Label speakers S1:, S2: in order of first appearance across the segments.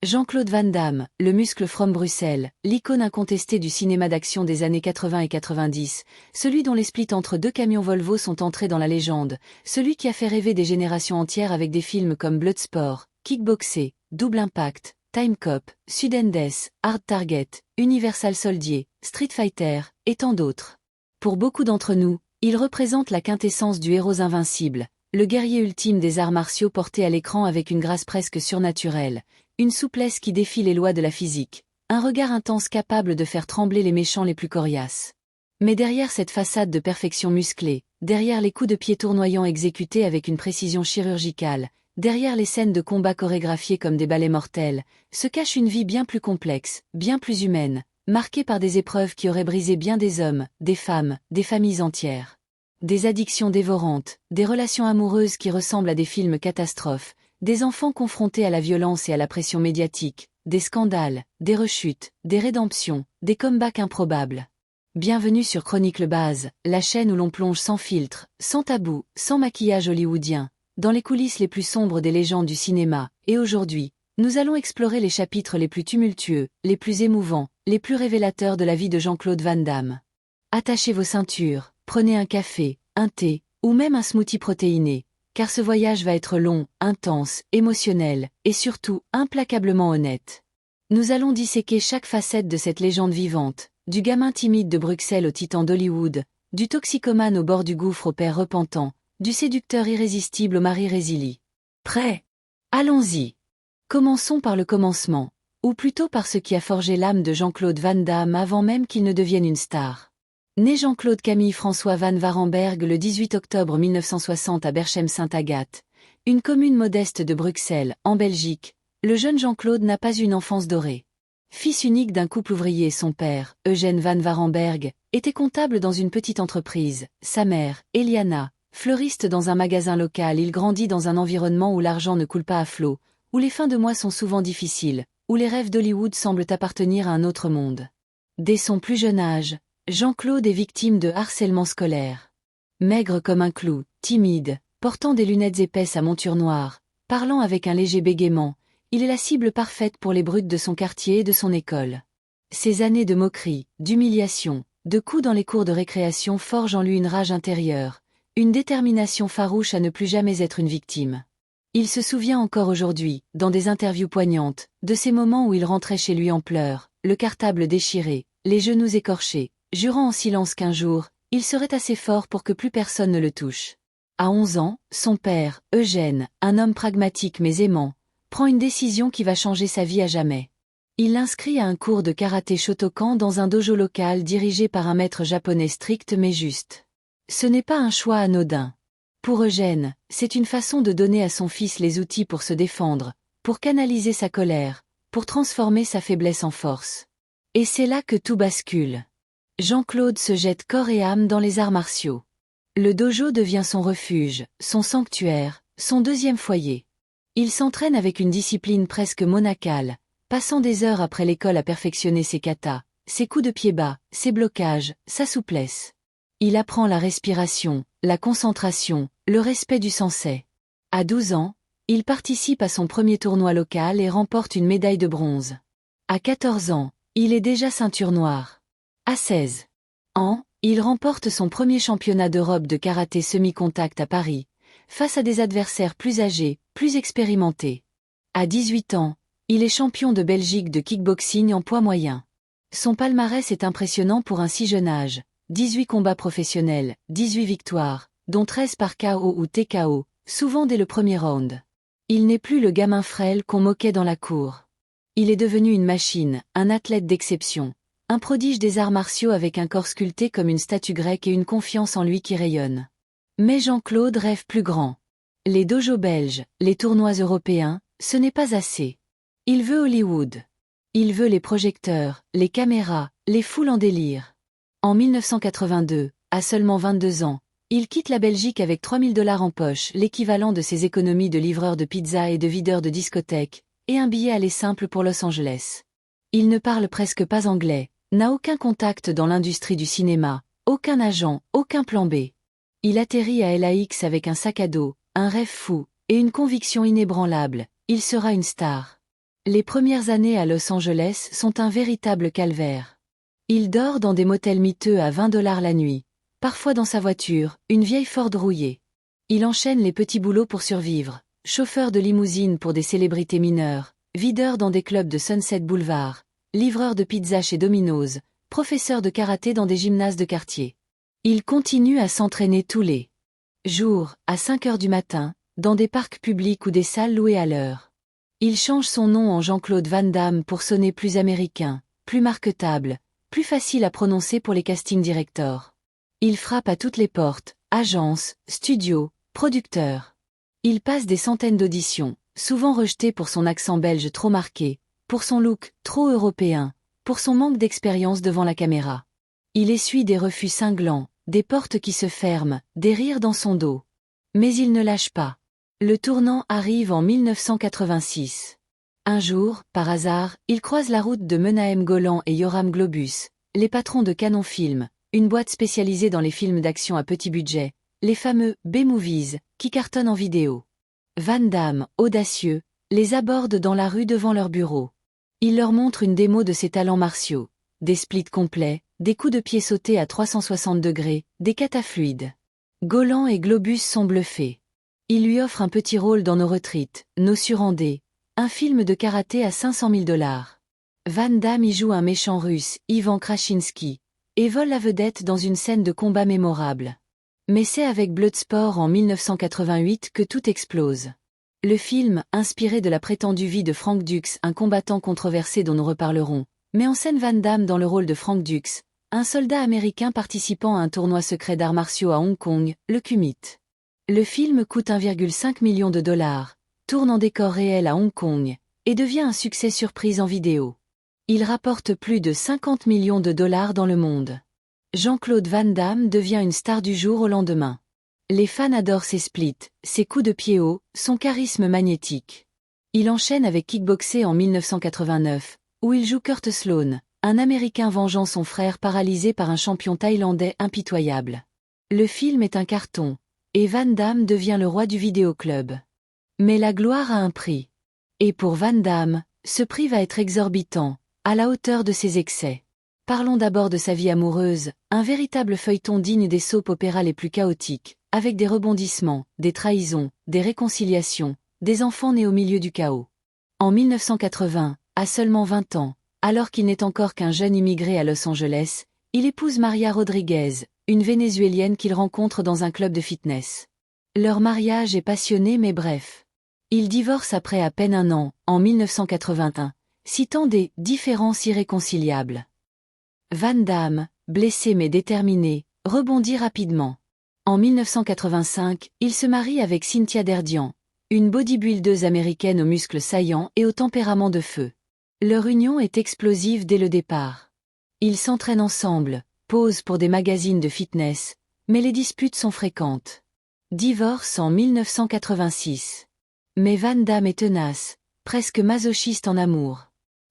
S1: Jean-Claude Van Damme, le muscle from Bruxelles, l'icône incontestée du cinéma d'action des années 80 et 90, celui dont les splits entre deux camions Volvo sont entrés dans la légende, celui qui a fait rêver des générations entières avec des films comme Bloodsport, Kickboxer, Double Impact, Time Cop, Sudden-Death, Hard Target, Universal Soldier, Street Fighter, et tant d'autres. Pour beaucoup d'entre nous, il représente la quintessence du héros invincible, le guerrier ultime des arts martiaux porté à l'écran avec une grâce presque surnaturelle, une souplesse qui défie les lois de la physique, un regard intense capable de faire trembler les méchants les plus coriaces. Mais derrière cette façade de perfection musclée, derrière les coups de pied tournoyants exécutés avec une précision chirurgicale, derrière les scènes de combat chorégraphiées comme des ballets mortels, se cache une vie bien plus complexe, bien plus humaine, marquée par des épreuves qui auraient brisé bien des hommes, des femmes, des familles entières. Des addictions dévorantes, des relations amoureuses qui ressemblent à des films catastrophes, des enfants confrontés à la violence et à la pression médiatique, des scandales, des rechutes, des rédemptions, des comebacks improbables. Bienvenue sur Chronique le Baz, la chaîne où l'on plonge sans filtre, sans tabou, sans maquillage hollywoodien, dans les coulisses les plus sombres des légendes du cinéma, et aujourd'hui, nous allons explorer les chapitres les plus tumultueux, les plus émouvants, les plus révélateurs de la vie de Jean-Claude Van Damme. Attachez vos ceintures, prenez un café, un thé, ou même un smoothie protéiné, car ce voyage va être long, intense, émotionnel, et surtout, implacablement honnête. Nous allons disséquer chaque facette de cette légende vivante, du gamin timide de Bruxelles au titan d'Hollywood, du toxicomane au bord du gouffre au père repentant, du séducteur irrésistible au mari résili. Prêt? Allons-y. Commençons par le commencement, ou plutôt par ce qui a forgé l'âme de Jean-Claude Van Damme avant même qu'il ne devienne une star. Né Jean-Claude Camille François Van Warenberg le 18 octobre 1960 à Berchem-Sainte-Agathe, une commune modeste de Bruxelles, en Belgique, le jeune Jean-Claude n'a pas eu une enfance dorée. Fils unique d'un couple ouvrier, son père, Eugène Van Warenberg, était comptable dans une petite entreprise, sa mère, Eliana, fleuriste dans un magasin local. Il grandit dans un environnement où l'argent ne coule pas à flot, où les fins de mois sont souvent difficiles, où les rêves d'Hollywood semblent appartenir à un autre monde. Dès son plus jeune âge, Jean-Claude est victime de harcèlement scolaire. Maigre comme un clou, timide, portant des lunettes épaisses à monture noire, parlant avec un léger bégaiement, il est la cible parfaite pour les brutes de son quartier et de son école. Ces années de moquerie, d'humiliation, de coups dans les cours de récréation forgent en lui une rage intérieure, une détermination farouche à ne plus jamais être une victime. Il se souvient encore aujourd'hui, dans des interviews poignantes, de ces moments où il rentrait chez lui en pleurs, le cartable déchiré, les genoux écorchés, jurant en silence qu'un jour, il serait assez fort pour que plus personne ne le touche. À 11 ans, son père, Eugène, un homme pragmatique mais aimant, prend une décision qui va changer sa vie à jamais. Il l'inscrit à un cours de karaté Shotokan dans un dojo local dirigé par un maître japonais strict mais juste. Ce n'est pas un choix anodin. Pour Eugène, c'est une façon de donner à son fils les outils pour se défendre, pour canaliser sa colère, pour transformer sa faiblesse en force. Et c'est là que tout bascule. Jean-Claude se jette corps et âme dans les arts martiaux. Le dojo devient son refuge, son sanctuaire, son deuxième foyer. Il s'entraîne avec une discipline presque monacale, passant des heures après l'école à perfectionner ses katas, ses coups de pied bas, ses blocages, sa souplesse. Il apprend la respiration, la concentration, le respect du sensei. À 12 ans, il participe à son premier tournoi local et remporte une médaille de bronze. À 14 ans, il est déjà ceinture noire. À 16 ans, il remporte son premier championnat d'Europe de karaté semi-contact à Paris, face à des adversaires plus âgés, plus expérimentés. À 18 ans, il est champion de Belgique de kickboxing en poids moyen. Son palmarès est impressionnant pour un si jeune âge, 18 combats professionnels, 18 victoires, dont 13 par KO ou TKO, souvent dès le premier round. Il n'est plus le gamin frêle qu'on moquait dans la cour. Il est devenu une machine, un athlète d'exception. Un prodige des arts martiaux avec un corps sculpté comme une statue grecque et une confiance en lui qui rayonne. Mais Jean-Claude rêve plus grand. Les dojos belges, les tournois européens, ce n'est pas assez. Il veut Hollywood. Il veut les projecteurs, les caméras, les foules en délire. En 1982, à seulement 22 ans, il quitte la Belgique avec 3 000 $ en poche, l'équivalent de ses économies de livreur de pizza et de videur de discothèque, et un billet aller simple pour Los Angeles. Il ne parle presque pas anglais, n'a aucun contact dans l'industrie du cinéma, aucun agent, aucun plan B. Il atterrit à LAX avec un sac à dos, un rêve fou, et une conviction inébranlable, il sera une star. Les premières années à Los Angeles sont un véritable calvaire. Il dort dans des motels miteux à $20 la nuit, parfois dans sa voiture, une vieille Ford rouillée. Il enchaîne les petits boulots pour survivre, chauffeur de limousine pour des célébrités mineures, videur dans des clubs de Sunset Boulevard, livreur de pizza chez Domino's, professeur de karaté dans des gymnases de quartier. Il continue à s'entraîner tous les jours, à 5 heures du matin, dans des parcs publics ou des salles louées à l'heure. Il change son nom en Jean-Claude Van Damme pour sonner plus américain, plus marketable, plus facile à prononcer pour les casting directors. Il frappe à toutes les portes, agences, studios, producteurs. Il passe des centaines d'auditions, souvent rejetées pour son accent belge trop marqué, pour son look trop européen, pour son manque d'expérience devant la caméra. Il essuie des refus cinglants, des portes qui se ferment, des rires dans son dos. Mais il ne lâche pas. Le tournant arrive en 1986. Un jour, par hasard, il croise la route de Menahem Golan et Yoram Globus, les patrons de Canon Film, une boîte spécialisée dans les films d'action à petit budget, les fameux B-movies, qui cartonnent en vidéo. Van Damme, audacieux, les aborde dans la rue devant leur bureau. Il leur montre une démo de ses talents martiaux, des splits complets, des coups de pied sautés à 360 degrés, des katas fluides. Golan et Globus sont bluffés. Il lui offre un petit rôle dans Nos Retreats, Nos Surendés, un film de karaté à $500 000. Van Damme y joue un méchant russe, Ivan Krasinski, et vole la vedette dans une scène de combat mémorable. Mais c'est avec Bloodsport en 1988 que tout explose. Le film, inspiré de la prétendue vie de Frank Dux, un combattant controversé dont nous reparlerons, met en scène Van Damme dans le rôle de Frank Dux, un soldat américain participant à un tournoi secret d'arts martiaux à Hong Kong, le Kumite. Le film coûte $1,5 million, tourne en décor réel à Hong Kong, et devient un succès surprise en vidéo. Il rapporte plus de $50 millions dans le monde. Jean-Claude Van Damme devient une star du jour au lendemain. Les fans adorent ses splits, ses coups de pied haut, son charisme magnétique. Il enchaîne avec Kickboxer en 1989, où il joue Kurt Sloan, un Américain vengeant son frère paralysé par un champion thaïlandais impitoyable. Le film est un carton, et Van Damme devient le roi du vidéoclub. Mais la gloire a un prix. Et pour Van Damme, ce prix va être exorbitant, à la hauteur de ses excès. Parlons d'abord de sa vie amoureuse, un véritable feuilleton digne des soap-opéras les plus chaotiques, avec des rebondissements, des trahisons, des réconciliations, des enfants nés au milieu du chaos. En 1980, à seulement 20 ans, alors qu'il n'est encore qu'un jeune immigré à Los Angeles, il épouse Maria Rodriguez, une Vénézuélienne qu'il rencontre dans un club de fitness. Leur mariage est passionné mais bref. Ils divorcent après à peine un an, en 1981, citant des « différences irréconciliables ». Van Damme, blessé mais déterminé, rebondit rapidement. En 1985, il se marie avec Cynthia Derdian, une bodybuildeuse américaine aux muscles saillants et au tempérament de feu. Leur union est explosive dès le départ. Ils s'entraînent ensemble, posent pour des magazines de fitness, mais les disputes sont fréquentes. Divorce en 1986. Mais Van Damme est tenace, presque masochiste en amour.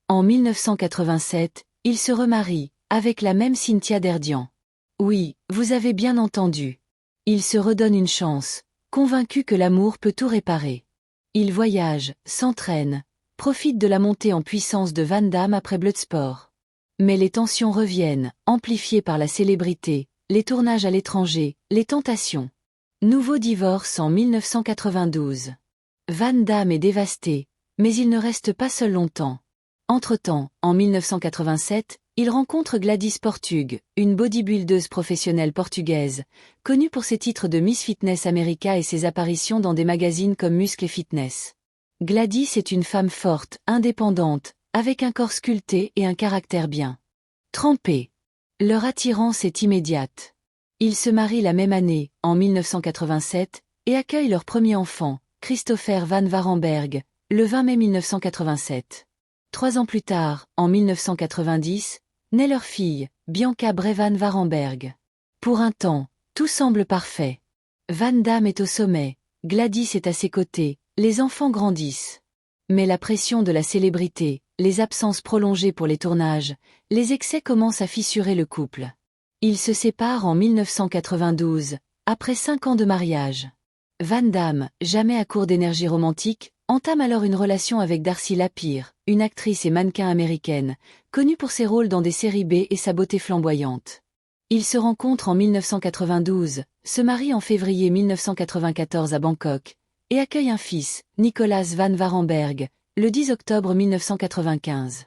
S1: En 1987, il se remarie, avec la même Cynthia Derdian. Oui, vous avez bien entendu. Il se redonne une chance, convaincu que l'amour peut tout réparer. Il voyage, s'entraîne, profite de la montée en puissance de Van Damme après Bloodsport. Mais les tensions reviennent, amplifiées par la célébrité, les tournages à l'étranger, les tentations. Nouveau divorce en 1992. Van Damme est dévasté, mais il ne reste pas seul longtemps. Entre-temps, en 1987, il rencontre Gladys Portug, une bodybuildeuse professionnelle portugaise, connue pour ses titres de Miss Fitness America et ses apparitions dans des magazines comme Muscle et Fitness. Gladys est une femme forte, indépendante, avec un corps sculpté et un caractère bien trempé. Leur attirance est immédiate. Ils se marient la même année, en 1987, et accueillent leur premier enfant, Christopher Van Varenberg, le 20 mai 1987. 3 ans plus tard, en 1990, naît leur fille, Bianca Brevan Varenberg. Pour un temps, tout semble parfait. Van Damme est au sommet, Gladys est à ses côtés, les enfants grandissent. Mais la pression de la célébrité, les absences prolongées pour les tournages, les excès commencent à fissurer le couple. Ils se séparent en 1992, après 5 ans de mariage. Van Damme, jamais à court d'énergie romantique, entame alors une relation avec Darcy Lapire, une actrice et mannequin américaine, connue pour ses rôles dans des séries B et sa beauté flamboyante. Ils se rencontrent en 1992, se marient en février 1994 à Bangkok, et accueillent un fils, Nicolas van Warenberg, le 10 octobre 1995.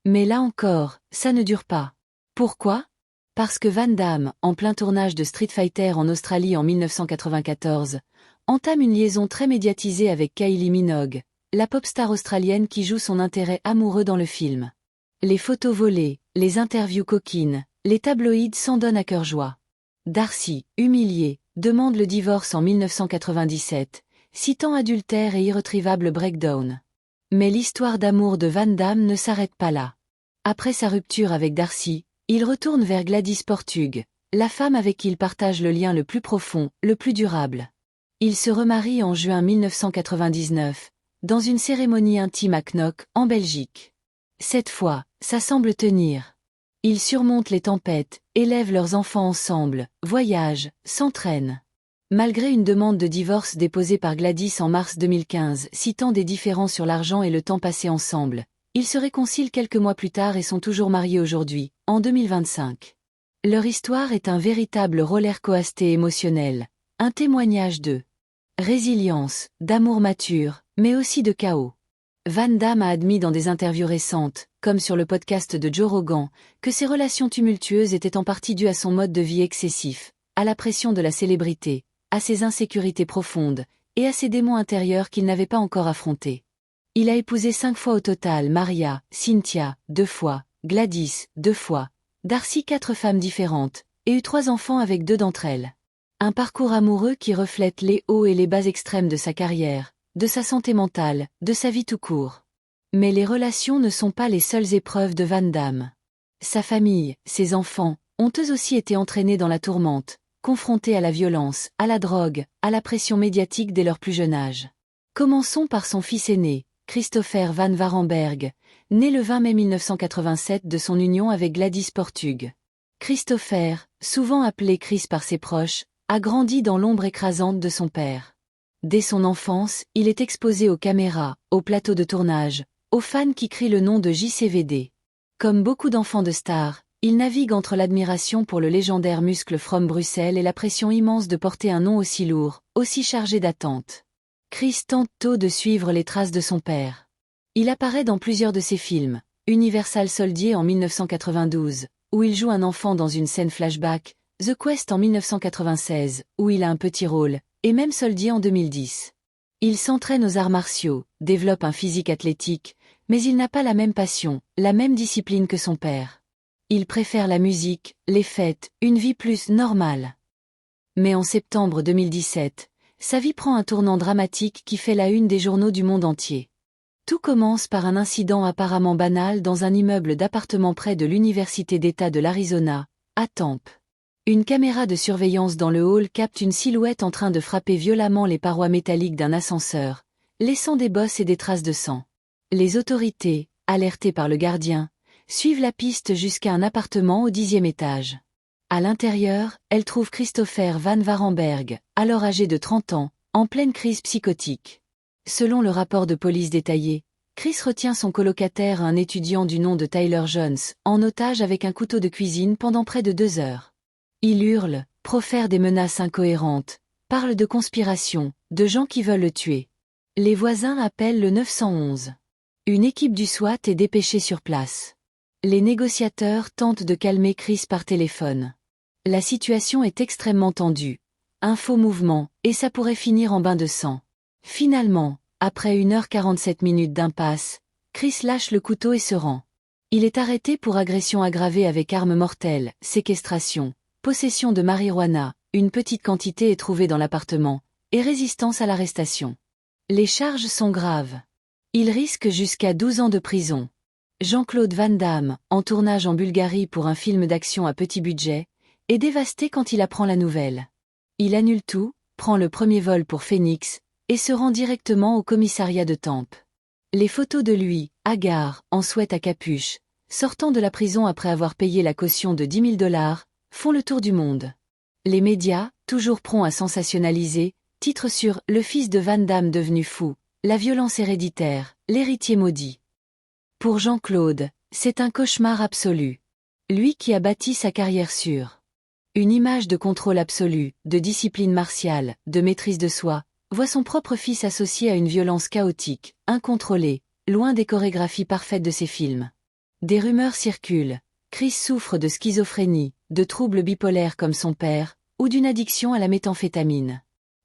S1: Mais là encore, ça ne dure pas. Pourquoi? Parce que Van Damme, en plein tournage de Street Fighter en Australie en 1994, entame une liaison très médiatisée avec Kylie Minogue, la pop star australienne qui joue son intérêt amoureux dans le film. Les photos volées, les interviews coquines, les tabloïds s'en donnent à cœur joie. Darcy, humilié, demande le divorce en 1997, citant adultère et irrétrievable breakdown. Mais l'histoire d'amour de Van Damme ne s'arrête pas là. Après sa rupture avec Darcy, il retourne vers Gladys Portug, la femme avec qui il partage le lien le plus profond, le plus durable. Il se remarie en juin 1999, dans une cérémonie intime à Knock, en Belgique. Cette fois, ça semble tenir. Ils surmontent les tempêtes, élèvent leurs enfants ensemble, voyagent, s'entraînent. Malgré une demande de divorce déposée par Gladys en mars 2015 citant des différends sur l'argent et le temps passé ensemble, ils se réconcilient quelques mois plus tard et sont toujours mariés aujourd'hui, en 2025. Leur histoire est un véritable roller coaster émotionnel, un témoignage de résilience, d'amour mature, mais aussi de chaos. Van Damme a admis dans des interviews récentes, comme sur le podcast de Joe Rogan, que ses relations tumultueuses étaient en partie dues à son mode de vie excessif, à la pression de la célébrité, à ses insécurités profondes, et à ses démons intérieurs qu'il n'avait pas encore affrontés. Il a épousé 5 fois au total Maria, Cynthia, 2 fois, Gladys, 2 fois, Darcy 4 femmes différentes, et eu 3 enfants avec 2 d'entre elles. Un parcours amoureux qui reflète les hauts et les bas extrêmes de sa carrière, de sa santé mentale, de sa vie tout court. Mais les relations ne sont pas les seules épreuves de Van Damme. Sa famille, ses enfants, ont eux aussi été entraînés dans la tourmente, confrontés à la violence, à la drogue, à la pression médiatique dès leur plus jeune âge. Commençons par son fils aîné, Christopher van Warenberg, né le 20 mai 1987 de son union avec Gladys Portug. Christopher, souvent appelé Chris par ses proches, a grandi dans l'ombre écrasante de son père. Dès son enfance, il est exposé aux caméras, aux plateaux de tournage, aux fans qui crient le nom de JCVD. Comme beaucoup d'enfants de stars, il navigue entre l'admiration pour le légendaire muscle from Bruxelles et la pression immense de porter un nom aussi lourd, aussi chargé d'attentes. Chris tente tôt de suivre les traces de son père. Il apparaît dans plusieurs de ses films, Universal Soldier en 1992, où il joue un enfant dans une scène flashback, The Quest en 1996, où il a un petit rôle, et même Soldier en 2010. Il s'entraîne aux arts martiaux, développe un physique athlétique, mais il n'a pas la même passion, la même discipline que son père. Il préfère la musique, les fêtes, une vie plus normale. Mais en septembre 2017, sa vie prend un tournant dramatique qui fait la une des journaux du monde entier. Tout commence par un incident apparemment banal dans un immeuble d'appartements près de l'Université d'État de l'Arizona, à Tempe. Une caméra de surveillance dans le hall capte une silhouette en train de frapper violemment les parois métalliques d'un ascenseur, laissant des bosses et des traces de sang. Les autorités, alertées par le gardien, suivent la piste jusqu'à un appartement au 10e étage. À l'intérieur, elles trouvent Christopher van Warenberg, alors âgé de 30 ans, en pleine crise psychotique. Selon le rapport de police détaillé, Chris retient son colocataire, un étudiant du nom de Tyler Jones, en otage avec un couteau de cuisine pendant près de 2 heures. Il hurle, profère des menaces incohérentes, parle de conspiration, de gens qui veulent le tuer. Les voisins appellent le 911. Une équipe du SWAT est dépêchée sur place. Les négociateurs tentent de calmer Chris par téléphone. La situation est extrêmement tendue. Un faux mouvement, et ça pourrait finir en bain de sang. Finalement, après 1h47 d'impasse, Chris lâche le couteau et se rend. Il est arrêté pour agression aggravée avec arme mortelle, séquestration, possession de marijuana, une petite quantité est trouvée dans l'appartement, et résistance à l'arrestation. Les charges sont graves. Il risque jusqu'à 12 ans de prison. Jean-Claude Van Damme, en tournage en Bulgarie pour un film d'action à petit budget, est dévasté quand il apprend la nouvelle. Il annule tout, prend le premier vol pour Phoenix, et se rend directement au commissariat de Tempe. Les photos de lui, hagard, en sweat à capuche, sortant de la prison après avoir payé la caution de $10 000, font le tour du monde. Les médias, toujours prompts à sensationnaliser, titrent sur « Le fils de Van Damme devenu fou », la violence héréditaire, l'héritier maudit. Pour Jean-Claude, c'est un cauchemar absolu. Lui qui a bâti sa carrière sur une image de contrôle absolu, de discipline martiale, de maîtrise de soi, voit son propre fils associé à une violence chaotique, incontrôlée, loin des chorégraphies parfaites de ses films. Des rumeurs circulent. Chris souffre de schizophrénie, de troubles bipolaires comme son père, ou d'une addiction à la méthamphétamine.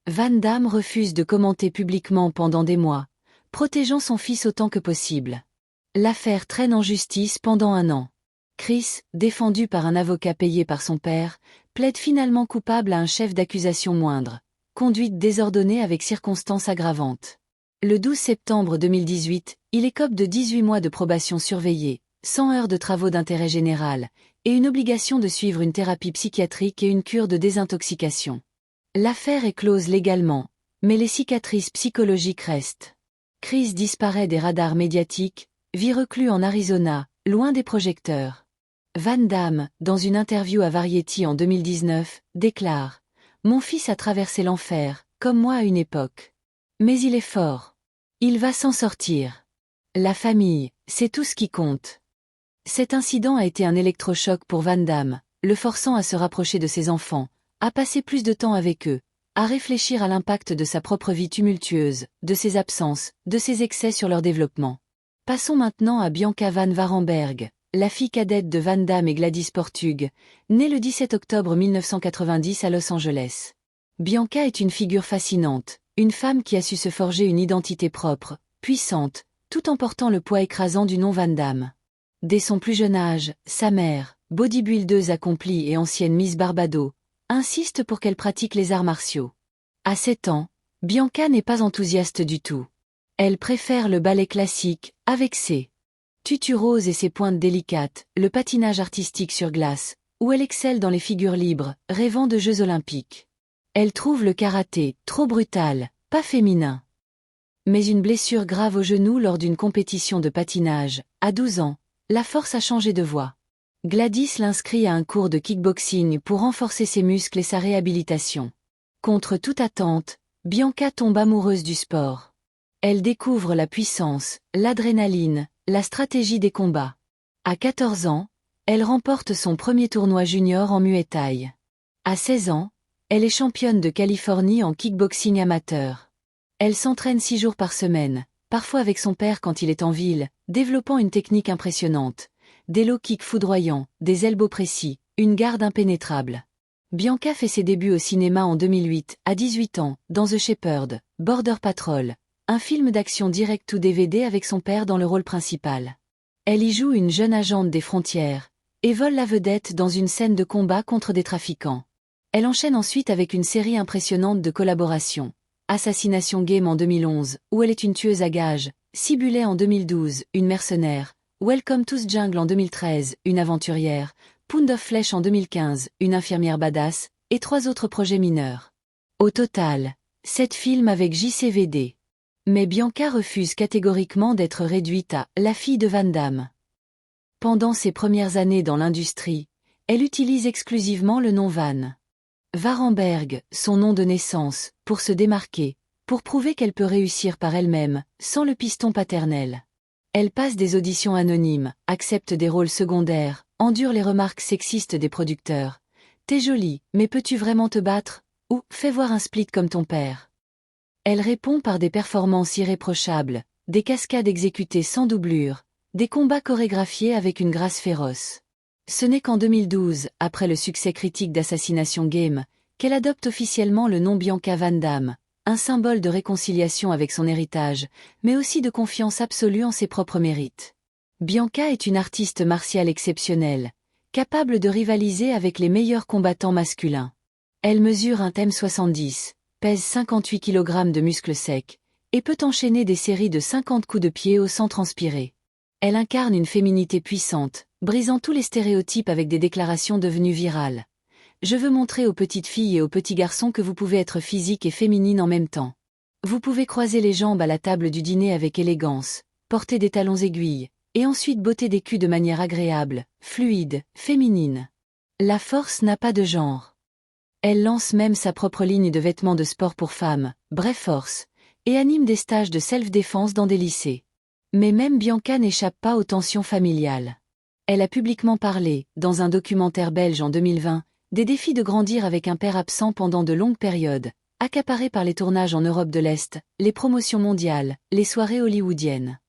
S1: Van Damme refuse de commenter publiquement pendant des mois, protégeant son fils autant que possible. L'affaire traîne en justice pendant 1 an. Chris, défendu par un avocat payé par son père, plaide finalement coupable à un chef d'accusation moindre, conduite désordonnée avec circonstances aggravantes. Le 12 septembre 2018, il écope de 18 mois de probation surveillée, 100 heures de travaux d'intérêt général, et une obligation de suivre une thérapie psychiatrique et une cure de désintoxication. L'affaire est close légalement, mais les cicatrices psychologiques restent. Chris disparaît des radars médiatiques, vit reclus en Arizona, loin des projecteurs. Van Damme, dans une interview à Variety en 2019, déclare « Mon fils a traversé l'enfer, comme moi à une époque. Mais il est fort. Il va s'en sortir. La famille, c'est tout ce qui compte. » Cet incident a été un électrochoc pour Van Damme, le forçant à se rapprocher de ses enfants, à passer plus de temps avec eux, à réfléchir à l'impact de sa propre vie tumultueuse, de ses absences, de ses excès sur leur développement. Passons maintenant à Bianca Van Varenberg, la fille cadette de Van Damme et Gladys Portug, née le 17 octobre 1990 à Los Angeles. Bianca est une figure fascinante, une femme qui a su se forger une identité propre, puissante, tout en portant le poids écrasant du nom Van Damme. Dès son plus jeune âge, sa mère, bodybuildeuse accomplie et ancienne Miss Barbado, insiste pour qu'elle pratique les arts martiaux. À 7 ans, Bianca n'est pas enthousiaste du tout. Elle préfère le ballet classique, avec ses tutus roses et ses pointes délicates, le patinage artistique sur glace, où elle excelle dans les figures libres, rêvant de Jeux olympiques. Elle trouve le karaté trop brutal, pas féminin. Mais une blessure grave au genou lors d'une compétition de patinage, à 12 ans, la force a changé de voie. Gladys l'inscrit à un cours de kickboxing pour renforcer ses muscles et sa réhabilitation. Contre toute attente, Bianca tombe amoureuse du sport. Elle découvre la puissance, l'adrénaline, la stratégie des combats. À 14 ans, elle remporte son premier tournoi junior en Muay Thai. À 16 ans, elle est championne de Californie en kickboxing amateur. Elle s'entraîne 6 jours par semaine, parfois avec son père quand il est en ville, développant une technique impressionnante. Des low kicks foudroyants, des elbows précis, une garde impénétrable. Bianca fait ses débuts au cinéma en 2008, à 18 ans, dans The Shepherd, Border Patrol, un film d'action direct ou DVD avec son père dans le rôle principal. Elle y joue une jeune agente des frontières, et vole la vedette dans une scène de combat contre des trafiquants. Elle enchaîne ensuite avec une série impressionnante de collaborations. Assassination Game en 2011, où elle est une tueuse à gages, Cibulet en 2012, une mercenaire, Welcome to the Jungle en 2013, une aventurière, Pound of Flesh en 2015, une infirmière badass, et 3 autres projets mineurs. Au total, 7 films avec JCVD. Mais Bianca refuse catégoriquement d'être réduite à « la fille de Van Damme ». Pendant ses premières années dans l'industrie, elle utilise exclusivement le nom Van Varenberg, son nom de naissance, pour se démarquer, pour prouver qu'elle peut réussir par elle-même, sans le piston paternel. Elle passe des auditions anonymes, accepte des rôles secondaires, endure les remarques sexistes des producteurs. « T'es jolie, mais peux-tu vraiment te battre ?» ou « Fais voir un split comme ton père ». Elle répond par des performances irréprochables, des cascades exécutées sans doublure, des combats chorégraphiés avec une grâce féroce. Ce n'est qu'en 2012, après le succès critique d'Assassination Game, qu'elle adopte officiellement le nom Bianca Van Damme, un symbole de réconciliation avec son héritage, mais aussi de confiance absolue en ses propres mérites. Bianca est une artiste martiale exceptionnelle, capable de rivaliser avec les meilleurs combattants masculins. Elle mesure 1m70, pèse 58 kg de muscles secs, et peut enchaîner des séries de 50 coups de pied au sang transpiré. Elle incarne une féminité puissante, brisant tous les stéréotypes avec des déclarations devenues virales. Je veux montrer aux petites filles et aux petits garçons que vous pouvez être physique et féminine en même temps. Vous pouvez croiser les jambes à la table du dîner avec élégance, porter des talons aiguilles, et ensuite botter des culs de manière agréable, fluide, féminine. La force n'a pas de genre. Elle lance même sa propre ligne de vêtements de sport pour femmes, Bref Force, et anime des stages de self-défense dans des lycées. Mais même Bianca n'échappe pas aux tensions familiales. Elle a publiquement parlé, dans un documentaire belge en 2020, des défis de grandir avec un père absent pendant de longues périodes, accaparé par les tournages en Europe de l'Est, les promotions mondiales, les soirées hollywoodiennes.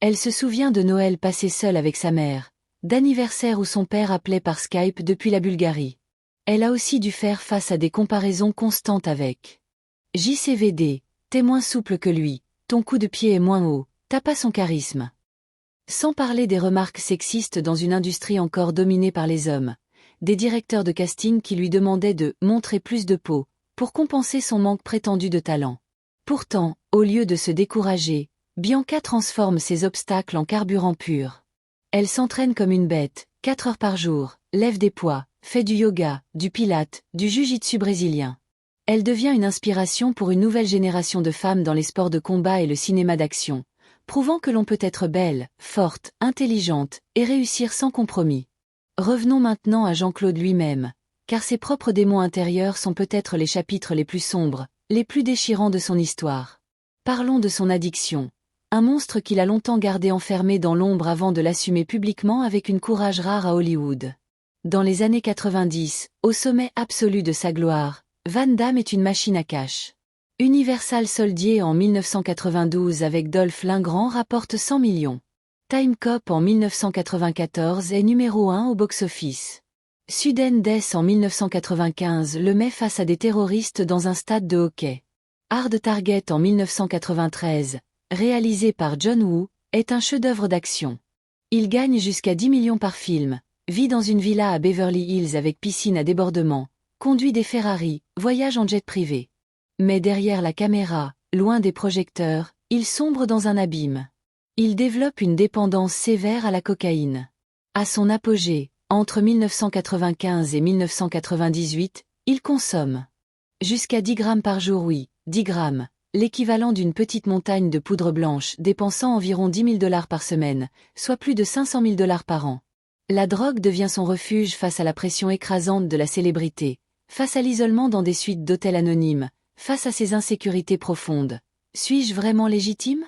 S1: Elle se souvient de Noël passé seule avec sa mère, d'anniversaires où son père appelait par Skype depuis la Bulgarie. Elle a aussi dû faire face à des comparaisons constantes avec JCVD, t'es moins souple que lui, ton coup de pied est moins haut, t'as pas son charisme. Sans parler des remarques sexistes dans une industrie encore dominée par les hommes, des directeurs de casting qui lui demandaient de « montrer plus de peau » pour compenser son manque prétendu de talent. Pourtant, au lieu de se décourager, Bianca transforme ses obstacles en carburant pur. Elle s'entraîne comme une bête, 4 heures par jour, lève des poids, fait du yoga, du pilate, du jiu-jitsu brésilien. Elle devient une inspiration pour une nouvelle génération de femmes dans les sports de combat et le cinéma d'action, prouvant que l'on peut être belle, forte, intelligente, et réussir sans compromis. Revenons maintenant à Jean-Claude lui-même, car ses propres démons intérieurs sont peut-être les chapitres les plus sombres, les plus déchirants de son histoire. Parlons de son addiction. Un monstre qu'il a longtemps gardé enfermé dans l'ombre avant de l'assumer publiquement avec une courage rare à Hollywood. Dans les années 90, au sommet absolu de sa gloire, Van Damme est une machine à cash. Universal Soldier en 1992 avec Dolph Lundgren rapporte 100 millions. Time Cop en 1994 est numéro 1 au box-office. Sudden Death en 1995 le met face à des terroristes dans un stade de hockey. Hard Target en 1993, réalisé par John Woo, est un chef-d'œuvre d'action. Il gagne jusqu'à 10 millions par film, vit dans une villa à Beverly Hills avec piscine à débordement, conduit des Ferrari, voyage en jet privé. Mais derrière la caméra, loin des projecteurs, il sombre dans un abîme. Il développe une dépendance sévère à la cocaïne. À son apogée, entre 1995 et 1998, il consomme jusqu'à 10 grammes par jour, oui, 10 grammes, l'équivalent d'une petite montagne de poudre blanche dépensant environ 10 000 $ par semaine, soit plus de 500 000 $ par an. La drogue devient son refuge face à la pression écrasante de la célébrité, face à l'isolement dans des suites d'hôtels anonymes, face à ses insécurités profondes. Suis-je vraiment légitime?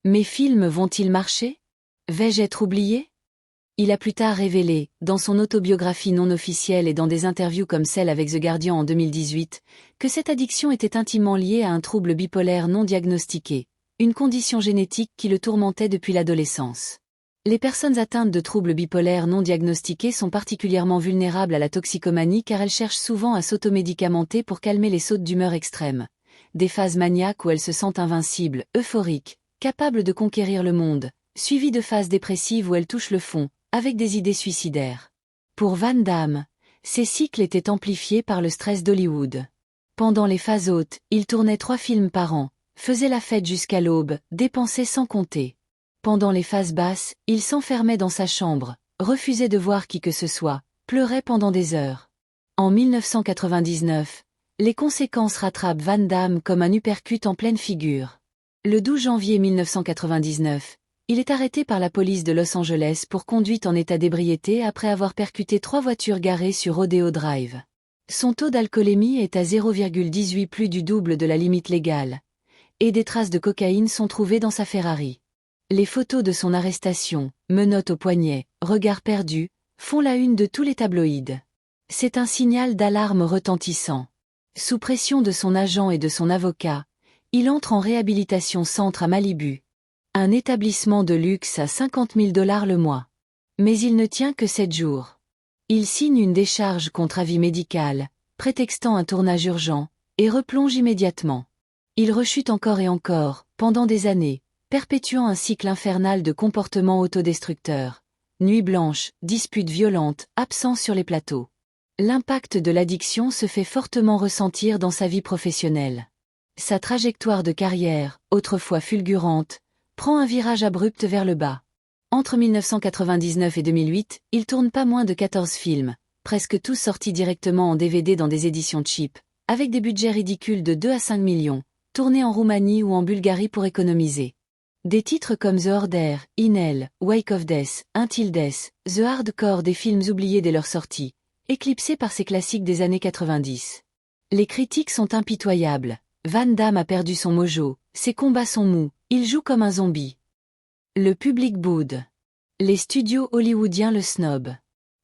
S1: Mes films vont-ils marcher? Vais-je être oublié? Il a plus tard révélé, dans son autobiographie non officielle et dans des interviews comme celle avec The Guardian en 2018, que cette addiction était intimement liée à un trouble bipolaire non diagnostiqué, une condition génétique qui le tourmentait depuis l'adolescence. Les personnes atteintes de troubles bipolaires non diagnostiqués sont particulièrement vulnérables à la toxicomanie car elles cherchent souvent à s'automédicamenter pour calmer les sautes d'humeur extrêmes. Des phases maniaques où elles se sentent invincibles, euphoriques, capables de conquérir le monde, suivies de phases dépressives où elles touchent le fond, avec des idées suicidaires. Pour Van Damme, ces cycles étaient amplifiés par le stress d'Hollywood. Pendant les phases hautes, il tournait 3 films par an, faisait la fête jusqu'à l'aube, dépensait sans compter. Pendant les phases basses, il s'enfermait dans sa chambre, refusait de voir qui que ce soit, pleurait pendant des heures. En 1999, les conséquences rattrapent Van Damme comme un uppercut en pleine figure. Le 12 janvier 1999, il est arrêté par la police de Los Angeles pour conduite en état d'ébriété après avoir percuté 3 voitures garées sur Rodeo Drive. Son taux d'alcoolémie est à 0,18, plus du double de la limite légale. Et des traces de cocaïne sont trouvées dans sa Ferrari. Les photos de son arrestation, menottes au poignet, regard perdu, font la une de tous les tabloïds. C'est un signal d'alarme retentissant. Sous pression de son agent et de son avocat, il entre en réhabilitation centre à Malibu. Un établissement de luxe à 50 000 $ le mois. Mais il ne tient que 7 jours. Il signe une décharge contre avis médical, prétextant un tournage urgent, et replonge immédiatement. Il rechute encore et encore, pendant des années, perpétuant un cycle infernal de comportements autodestructeurs. Nuits blanches, disputes violentes, absence sur les plateaux. L'impact de l'addiction se fait fortement ressentir dans sa vie professionnelle. Sa trajectoire de carrière, autrefois fulgurante, prend un virage abrupt vers le bas. Entre 1999 et 2008, il tourne pas moins de 14 films, presque tous sortis directement en DVD dans des éditions cheap, avec des budgets ridicules de 2 à 5 millions, tournés en Roumanie ou en Bulgarie pour économiser. Des titres comme The Order, In Hell, Wake of Death, Until Death, The Hardcore, des films oubliés dès leur sortie, éclipsés par ces classiques des années 90. Les critiques sont impitoyables. Van Damme a perdu son mojo, Ses combats sont mous, il joue comme un zombie. Le public boude. Les studios hollywoodiens le snobent.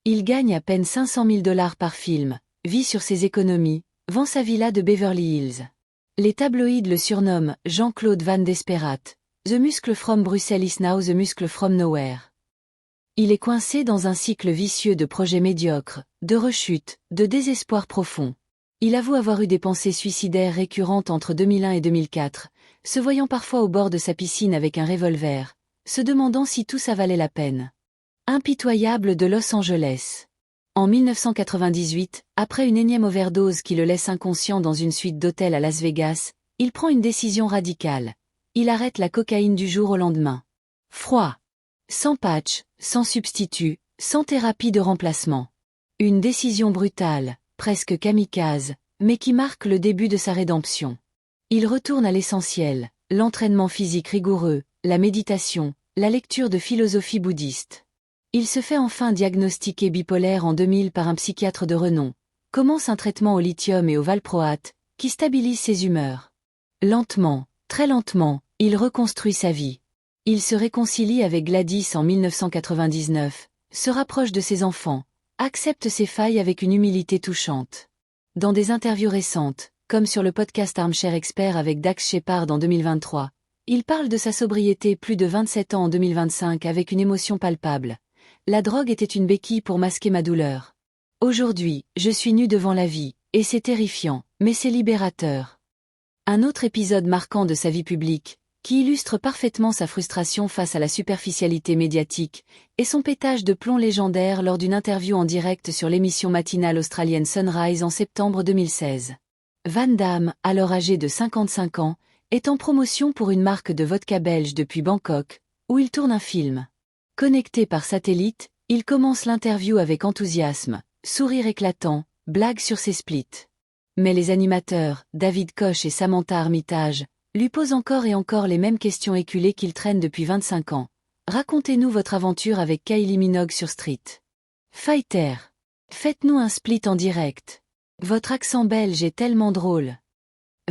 S1: Il gagne à peine 500 000 $ par film, vit sur ses économies, vend sa villa de Beverly Hills. Les tabloïds le surnomment Jean-Claude Van Desperat, The Muscle from Brussels is now the Muscle from nowhere. Il est coincé dans un cycle vicieux de projets médiocres, de rechutes, de désespoir profond. Il avoue avoir eu des pensées suicidaires récurrentes entre 2001 et 2004, se voyant parfois au bord de sa piscine avec un revolver, se demandant si tout ça valait la peine. Impitoyable de Los Angeles. En 1998, après une énième overdose qui le laisse inconscient dans une suite d'hôtel à Las Vegas, il prend une décision radicale. Il arrête la cocaïne du jour au lendemain. Froid. Sans patch, sans substitut, sans thérapie de remplacement. Une décision brutale, presque kamikaze, mais qui marque le début de sa rédemption. Il retourne à l'essentiel, l'entraînement physique rigoureux, la méditation, la lecture de philosophie bouddhiste. Il se fait enfin diagnostiquer bipolaire en 2000 par un psychiatre de renom, commence un traitement au lithium et au valproate, qui stabilise ses humeurs. Lentement, très lentement, il reconstruit sa vie. Il se réconcilie avec Gladys en 1999, se rapproche de ses enfants, accepte ses failles avec une humilité touchante. Dans des interviews récentes, comme sur le podcast Armchair Expert avec Dax Shepard en 2023, il parle de sa sobriété plus de 27 ans en 2025 avec une émotion palpable. La drogue était une béquille pour masquer ma douleur. Aujourd'hui, je suis nu devant la vie, et c'est terrifiant, mais c'est libérateur. Un autre épisode marquant de sa vie publique, qui illustre parfaitement sa frustration face à la superficialité médiatique, est son pétage de plomb légendaire lors d'une interview en direct sur l'émission matinale australienne Sunrise en septembre 2016. Van Damme, alors âgé de 55 ans, est en promotion pour une marque de vodka belge depuis Bangkok, où il tourne un film. Connecté par satellite, il commence l'interview avec enthousiasme, sourire éclatant, blague sur ses splits. Mais les animateurs, David Koch et Samantha Armitage, lui posent encore et encore les mêmes questions éculées qu'il traîne depuis 25 ans. Racontez-nous votre aventure avec Kylie Minogue sur Street Fighter. Faites-nous un split en direct. Votre accent belge est tellement drôle.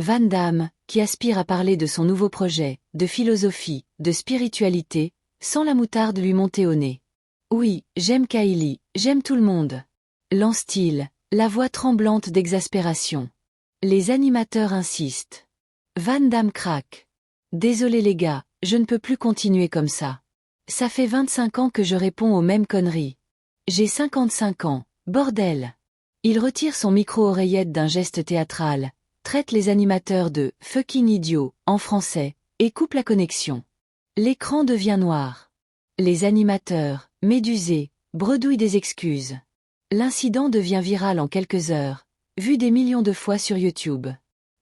S1: Van Damme, qui aspire à parler de son nouveau projet, de philosophie, de spiritualité, sans la moutarde lui monter au nez. Oui, j'aime Kylie, j'aime tout le monde. Lance-t-il, la voix tremblante d'exaspération. Les animateurs insistent. Van Damme craque. Désolé les gars, je ne peux plus continuer comme ça. Ça fait 25 ans que je réponds aux mêmes conneries. J'ai 55 ans, bordel. Il retire son micro-oreillette d'un geste théâtral, traite les animateurs de « fucking idiots » en français, et coupe la connexion. L'écran devient noir. Les animateurs, médusés, bredouillent des excuses. L'incident devient viral en quelques heures, vu des millions de fois sur YouTube.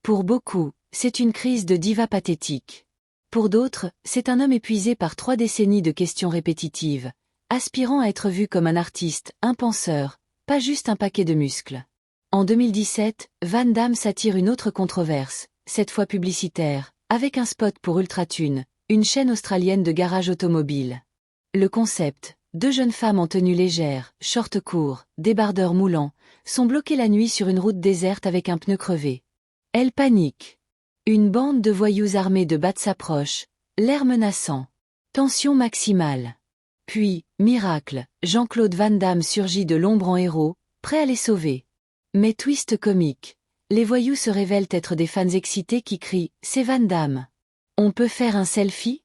S1: Pour beaucoup, c'est une crise de diva pathétique. Pour d'autres, c'est un homme épuisé par 3 décennies de questions répétitives, aspirant à être vu comme un artiste, un penseur, pas juste un paquet de muscles. En 2017, Van Damme s'attire une autre controverse, cette fois publicitaire, avec un spot pour Ultratune, une chaîne australienne de garage automobile. Le concept, 2 jeunes femmes en tenue légère, short court, débardeurs moulants, sont bloquées la nuit sur une route déserte avec un pneu crevé. Elles paniquent. Une bande de voyous armés de battes s'approche, l'air menaçant. Tension maximale. Puis, miracle, Jean-Claude Van Damme surgit de l'ombre en héros, prêt à les sauver. Mais twist comique. Les voyous se révèlent être des fans excités qui crient « C'est Van Damme !» On peut faire un selfie?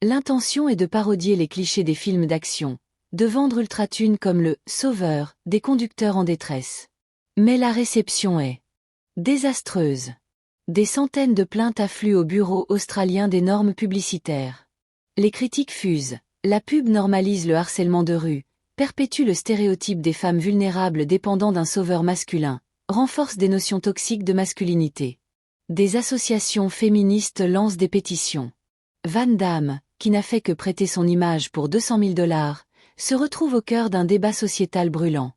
S1: L'intention est de parodier les clichés des films d'action, de vendre Ultratune comme le « sauveur » des conducteurs en détresse. Mais la réception est désastreuse. Des centaines de plaintes affluent au bureau australien des normes publicitaires. Les critiques fusent, la pub normalise le harcèlement de rue, perpétue le stéréotype des femmes vulnérables dépendant d'un sauveur masculin, renforce des notions toxiques de masculinité. Des associations féministes lancent des pétitions. Van Damme, qui n'a fait que prêter son image pour 200 000 $, se retrouve au cœur d'un débat sociétal brûlant.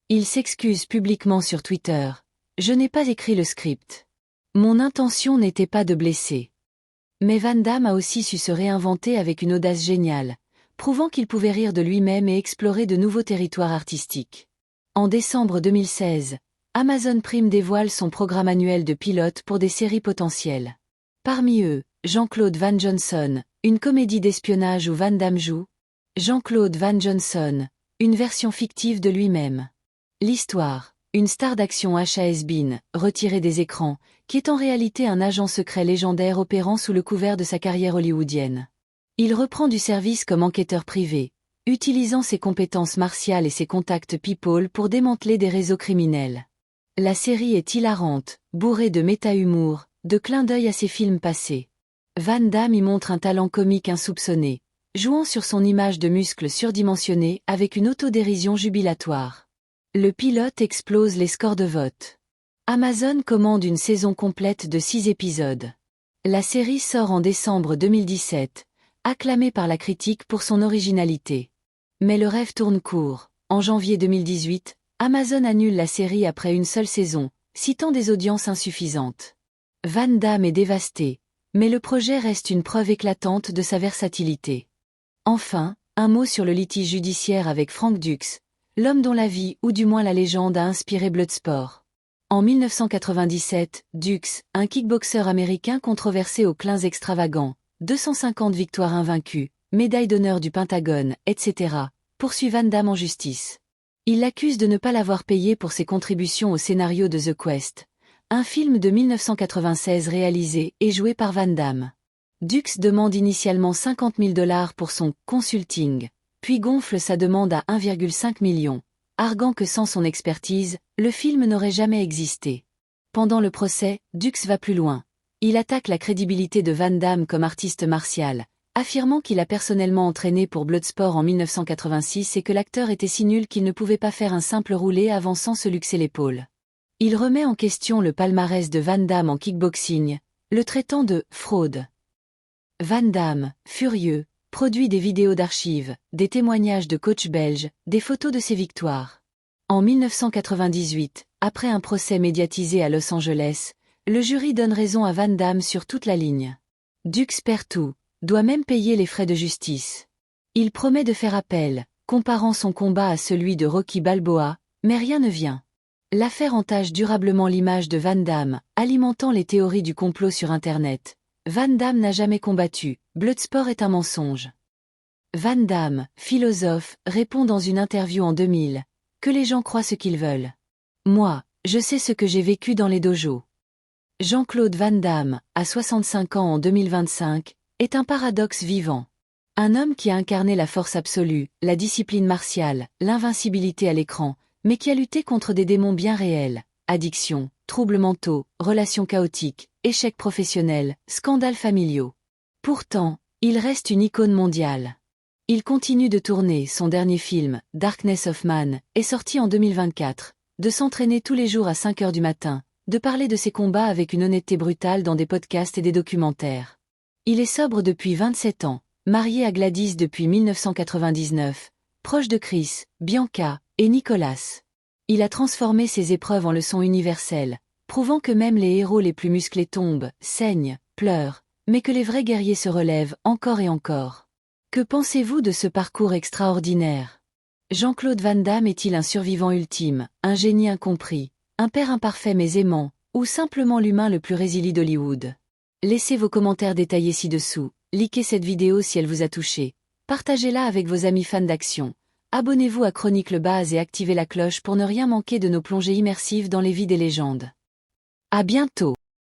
S1: Il s'excuse publiquement sur Twitter. « Je n'ai pas écrit le script. Mon intention n'était pas de blesser. » Mais Van Damme a aussi su se réinventer avec une audace géniale, prouvant qu'il pouvait rire de lui-même et explorer de nouveaux territoires artistiques. En décembre 2016, Amazon Prime dévoile son programme annuel de pilotes pour des séries potentielles. Parmi eux, Jean-Claude Van Johnson, une comédie d'espionnage où Van Damme joue. Jean-Claude Van Johnson, une version fictive de lui-même. L'histoire, une star d'action has-been, retiré des écrans, qui est en réalité un agent secret légendaire opérant sous le couvert de sa carrière hollywoodienne. Il reprend du service comme enquêteur privé, utilisant ses compétences martiales et ses contacts people pour démanteler des réseaux criminels. La série est hilarante, bourrée de méta-humour, de clins d'œil à ses films passés. Van Damme y montre un talent comique insoupçonné, jouant sur son image de muscles surdimensionnés avec une autodérision jubilatoire. Le pilote explose les scores de vote. Amazon commande une saison complète de 6 épisodes. La série sort en décembre 2017, acclamée par la critique pour son originalité. Mais le rêve tourne court. En janvier 2018, Amazon annule la série après une seule saison, citant des audiences insuffisantes. Van Damme est dévasté, mais le projet reste une preuve éclatante de sa versatilité. Enfin, un mot sur le litige judiciaire avec Frank Dux, l'homme dont la vie ou du moins la légende a inspiré Bloodsport. En 1997, Dux, un kickboxeur américain controversé aux clins extravagants, 250 victoires invaincues, médaille d'honneur du Pentagone, etc., poursuit Van Damme en justice. Il l'accuse de ne pas l'avoir payé pour ses contributions au scénario de The Quest, un film de 1996 réalisé et joué par Van Damme. Dux demande initialement $50 000 pour son « consulting », puis gonfle sa demande à 1,5 million, arguant que sans son expertise, le film n'aurait jamais existé. Pendant le procès, Dux va plus loin. Il attaque la crédibilité de Van Damme comme artiste martial, affirmant qu'il a personnellement entraîné pour Bloodsport en 1986 et que l'acteur était si nul qu'il ne pouvait pas faire un simple roulé avant sans se luxer l'épaule. Il remet en question le palmarès de Van Damme en kickboxing, le traitant de « fraude ». Van Damme, furieux, produit des vidéos d'archives, des témoignages de coachs belges, des photos de ses victoires. En 1998, après un procès médiatisé à Los Angeles, le jury donne raison à Van Damme sur toute la ligne. Dux perd tout, doit même payer les frais de justice. Il promet de faire appel, comparant son combat à celui de Rocky Balboa, mais rien ne vient. L'affaire entache durablement l'image de Van Damme, alimentant les théories du complot sur Internet. Van Damme n'a jamais combattu, Bloodsport est un mensonge. Van Damme, philosophe, répond dans une interview en 2000, que les gens croient ce qu'ils veulent. Moi, je sais ce que j'ai vécu dans les dojos. Jean-Claude Van Damme, à 65 ans en 2025, est un paradoxe vivant. Un homme qui a incarné la force absolue, la discipline martiale, l'invincibilité à l'écran, mais qui a lutté contre des démons bien réels, addiction, troubles mentaux, relations chaotiques, échecs professionnels, scandales familiaux. Pourtant, il reste une icône mondiale. Il continue de tourner, son dernier film, Darkness of Man, est sorti en 2024, de s'entraîner tous les jours à 5 heures du matin, de parler de ses combats avec une honnêteté brutale dans des podcasts et des documentaires. Il est sobre depuis 27 ans, marié à Gladys depuis 1999, proche de Chris, Bianca et Nicolas. Il a transformé ses épreuves en leçons universelles, prouvant que même les héros les plus musclés tombent, saignent, pleurent, mais que les vrais guerriers se relèvent encore et encore. Que pensez-vous de ce parcours extraordinaire? Jean-Claude Van Damme est-il un survivant ultime, un génie incompris, un père imparfait mais aimant, ou simplement l'humain le plus résilient d'Hollywood? Laissez vos commentaires détaillés ci-dessous, likez cette vidéo si elle vous a touché, partagez-la avec vos amis fans d'action, abonnez-vous à Chronique le Baz et activez la cloche pour ne rien manquer de nos plongées immersives dans les vies des légendes. À bientôt!